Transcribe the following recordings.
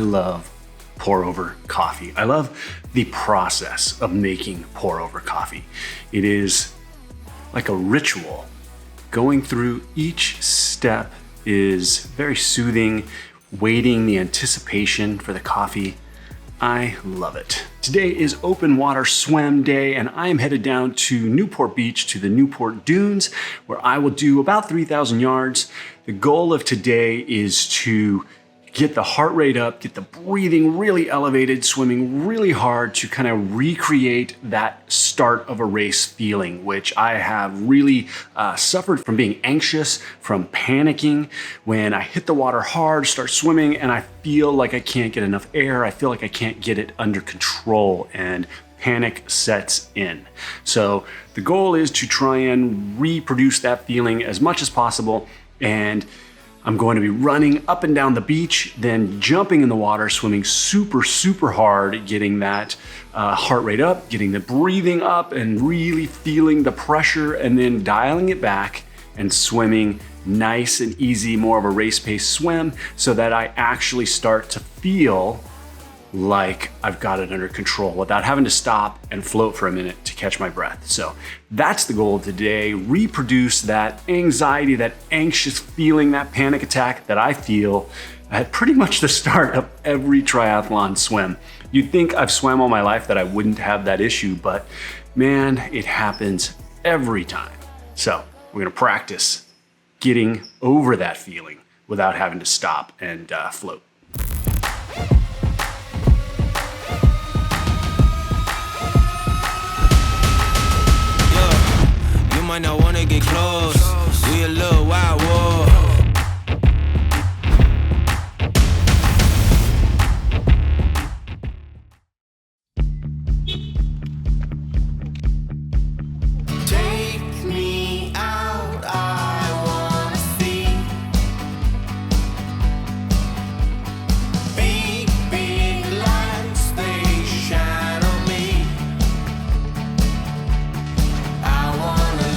love pour over coffee. I love the process of making pour over coffee. It is like a ritual. Going through each step is very soothing, waiting, the anticipation for the coffee. I love it. Today is open water swim day and I am headed down to Newport Beach to the Newport Dunes where I will do about 3,000 yards. The goal of today is to get the heart rate up, get the breathing really elevated, swimming really hard to kind of recreate that start of a race feeling, which I have really suffered from being anxious, from panicking when I hit the water hard, start swimming, and I feel like I can't get enough air. I feel like I can't get it under control and panic sets in. So the goal is to try and reproduce that feeling as much as possible, and I'm going to be running up and down the beach, then jumping in the water, swimming super, super hard, getting that heart rate up, getting the breathing up and really feeling the pressure, and then dialing it back and swimming nice and easy, more of a race pace swim, so that I actually start to feel like I've got it under control without having to stop and float for a minute to catch my breath. So that's the goal of today, reproduce that anxiety, that anxious feeling, that panic attack that I feel at pretty much the start of every triathlon swim. You'd think I've swam all my life that I wouldn't have that issue, but man, it happens every time. So we're gonna practice getting over that feeling without having to stop and float. Might not wanna get close. We a little wild war. Take me out, I wanna see big, big lights, they shine on me. I wanna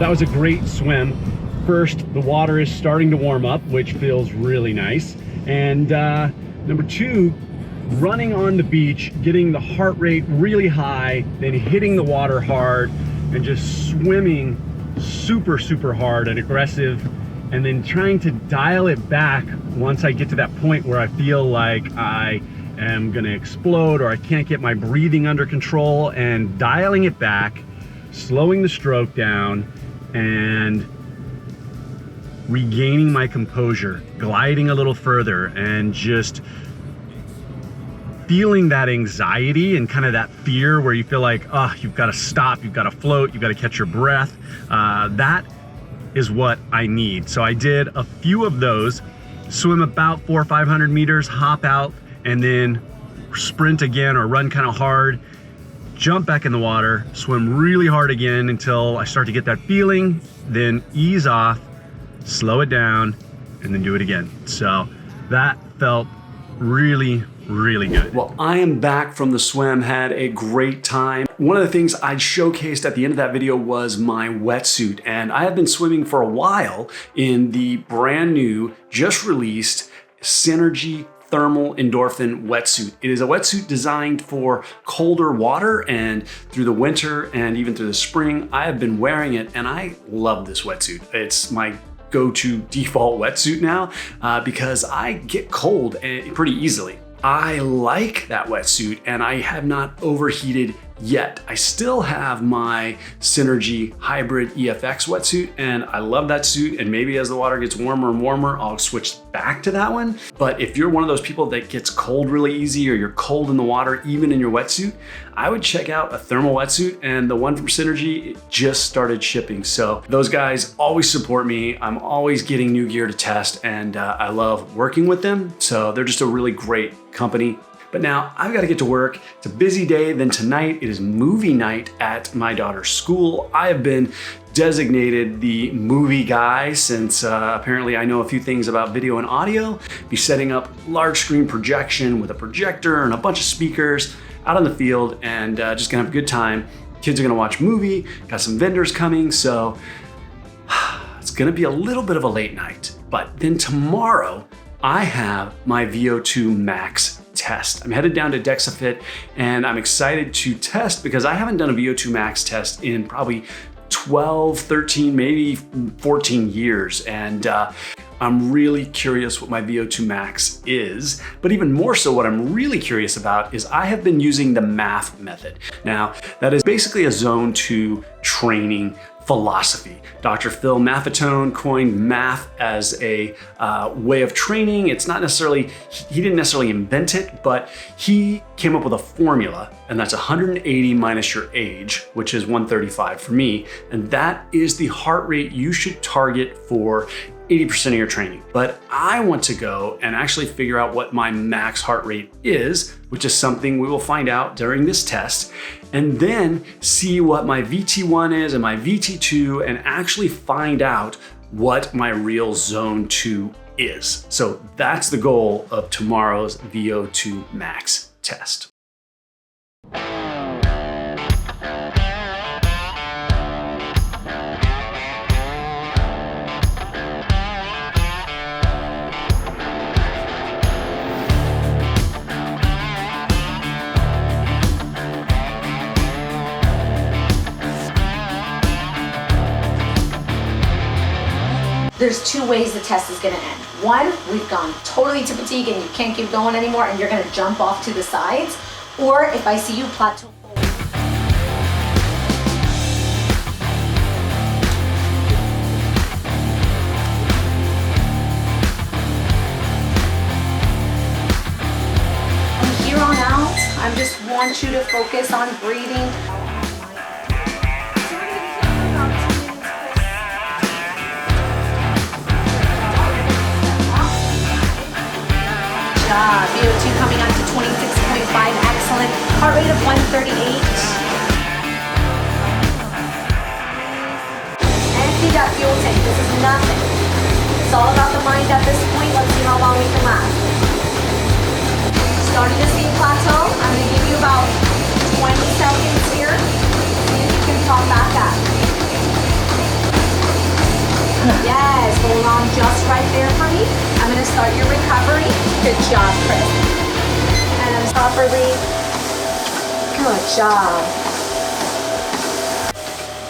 That was a great swim. First, the water is starting to warm up, which feels really nice. And number two, running on the beach, getting the heart rate really high, then hitting the water hard and just swimming super, super hard and aggressive, and then trying to dial it back once I get to that point where I feel like I am gonna explode or I can't get my breathing under control, and dialing it back, slowing the stroke down, and regaining my composure, gliding a little further, and just feeling that anxiety and kind of that fear where you feel like, oh, you've got to stop, you've got to float, you've got to catch your breath. That is what I need. So I did a few of those, swim about 400 or 500 meters, hop out, and then sprint again or run kind of hard, jump back in the water, swim really hard again until I start to get that feeling, then ease off, slow it down, and then do it again. So that felt really, really good. Well, I am back from the swim, had a great time. One of the things I showcased at the end of that video was my wetsuit, and I have been swimming for a while in the brand new, just released Synergy Thermal Endorphin wetsuit. It is a wetsuit designed for colder water, and through the winter and even through the spring, I have been wearing it and I love this wetsuit. It's my go-to default wetsuit now because I get cold pretty easily. I like that wetsuit and I have not overheated yet. I still have my Synergy Hybrid EFX wetsuit and I love that suit, and maybe as the water gets warmer and warmer, I'll switch back to that one. But if you're one of those people that gets cold really easy, or you're cold in the water even in your wetsuit, I would check out a thermal wetsuit, and the one from Synergy just started shipping. So those guys always support me. I'm always getting new gear to test, and I love working with them. So they're just a really great company. But now I've got to get to work. It's a busy day. Then tonight it is movie night at my daughter's school. I have been designated the movie guy since apparently I know a few things about video and audio. Be setting up large screen projection with a projector and a bunch of speakers out on the field, and just gonna have a good time. Kids are gonna watch a movie, got some vendors coming, so it's gonna be a little bit of a late night. But then tomorrow I have my Vo2 Max test. I'm headed down to DexaFit and I'm excited to test because I haven't done a Vo2 Max test in probably 12, 13, maybe 14 years. And I'm really curious what my Vo2 Max is, but even more so what I'm really curious about is I have been using the MAF method. Now, that is basically a zone 2 training philosophy. Dr. Phil Maffetone coined MAF as a way of training. It's not necessarily, he didn't necessarily invent it, but he came up with a formula, and that's 180 minus your age, which is 135 for me. And that is the heart rate you should target for 80% of your training. But I want to go and actually figure out what my max heart rate is, which is something we will find out during this test, and then see what my VT1 is and my VT2 and actually find out what my real zone 2 is. So that's the goal of tomorrow's Vo2 Max test. There's two ways the test is gonna end. One, we've gone totally to fatigue and you can't keep going anymore and you're gonna jump off to the sides. Or if I see you plateau. From here on out, I just want you to focus on breathing. Vo2 coming up to 26.5, excellent. Heart rate of 138. Empty that fuel tank, this is nothing. It's all about the mind at this point. Let's see how long we can last. Starting to see plateau. I'm gonna give you about 20 seconds here. See if you can pop back up. Yes, hold on just right there for me. I'm gonna start your recovery. Good job, Chris. And I'm properly. Good job.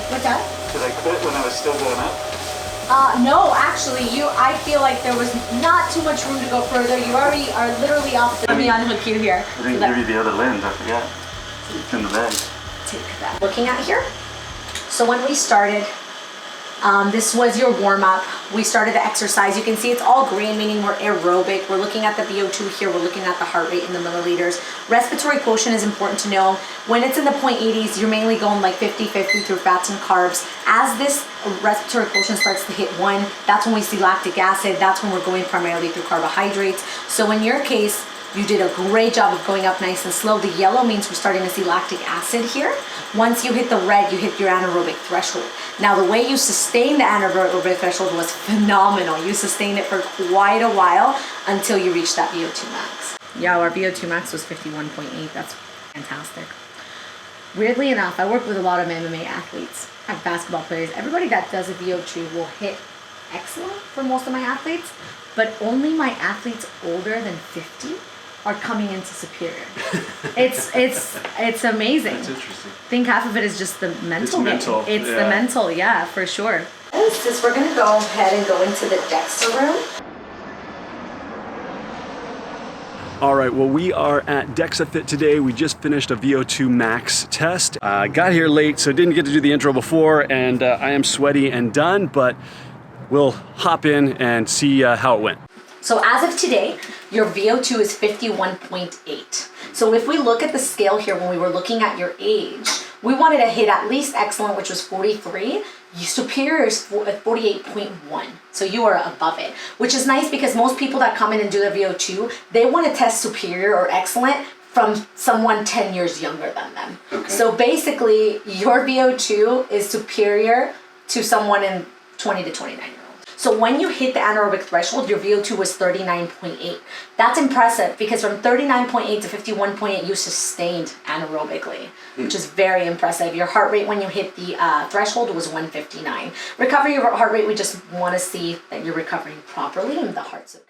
What's that? Did I quit when I was still going up? No, actually, I feel like there was not too much room to go further. You already are literally off. Let me unhook you here. I didn't give you the other lens, I forgot. It's in the bag. Take that. Looking at here. So when we started, this was your warm-up. We started the exercise. You can see it's all green, meaning we're aerobic. We're looking at the Vo2 here. We're looking at the heart rate in the milliliters. Respiratory quotient is important to know. When it's in the 0.80s, you're mainly going like 50-50 through fats and carbs. As this respiratory quotient starts to hit 1, that's when we see lactic acid. That's when we're going primarily through carbohydrates. So in your case, You did a great job of going up nice and slow. The yellow means we're starting to see lactic acid here. Once you hit the red, you hit your anaerobic threshold. Now, the way you sustained the anaerobic threshold was phenomenal. You sustained it for quite a while until you reached that VO2 max. Yeah, our VO2 max was 51.8. That's fantastic. Weirdly enough, I work with a lot of MMA athletes, basketball players. Everybody that does a VO2 will hit excellent for most of my athletes, but only my athletes older than 50 are coming into superior. It's amazing. That's interesting. I think half of it is just the mental game. Mental, It's yeah. the mental, yeah, for sure. Since we're gonna go ahead and go into the DEXA room. All right, well, we are at DEXA today. We just finished a VO2 max test. Got here late, so didn't get to do the intro before, and I am sweaty and done, but we'll hop in and see how it went. So as of today, your VO2 is 51.8. So if we look at the scale here, when we were looking at your age, we wanted to hit at least excellent, which was 43. Superior is 48.1. So you are above it, which is nice because most people that come in and do their VO2, they want to test superior or excellent from someone 10 years younger than them. Okay. So basically, your VO2 is superior to someone in 20 to 29 years old. So when you hit the anaerobic threshold, your VO2 was 39.8. That's impressive because from 39.8 to 51.8, you sustained anaerobically, which is very impressive. Your heart rate when you hit the threshold was 159. Recovery of heart rate, we just want to see that you're recovering properly and the heart's okay.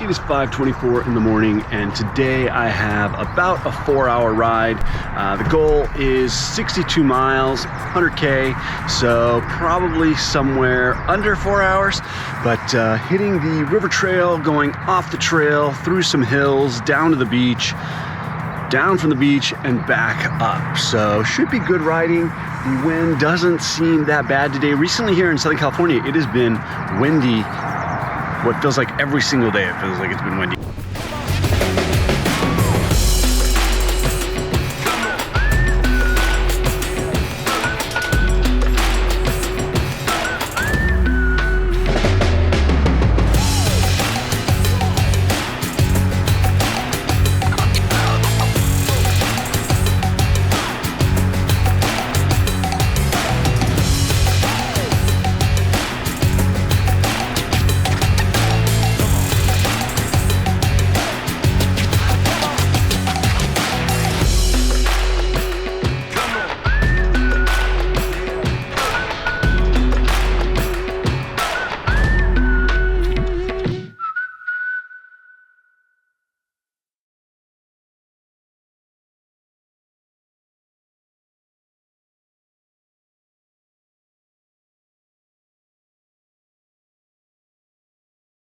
It is 5:24 in the morning, and today I have about a 4-hour ride. The goal is 62 miles, 100K, so probably somewhere under 4 hours, but hitting the river trail, going off the trail, through some hills, down to the beach, down from the beach, and back up. So should be good riding. The wind doesn't seem that bad today. Recently here in Southern California, it has been windy. What feels like every single day, it feels like it's been windy.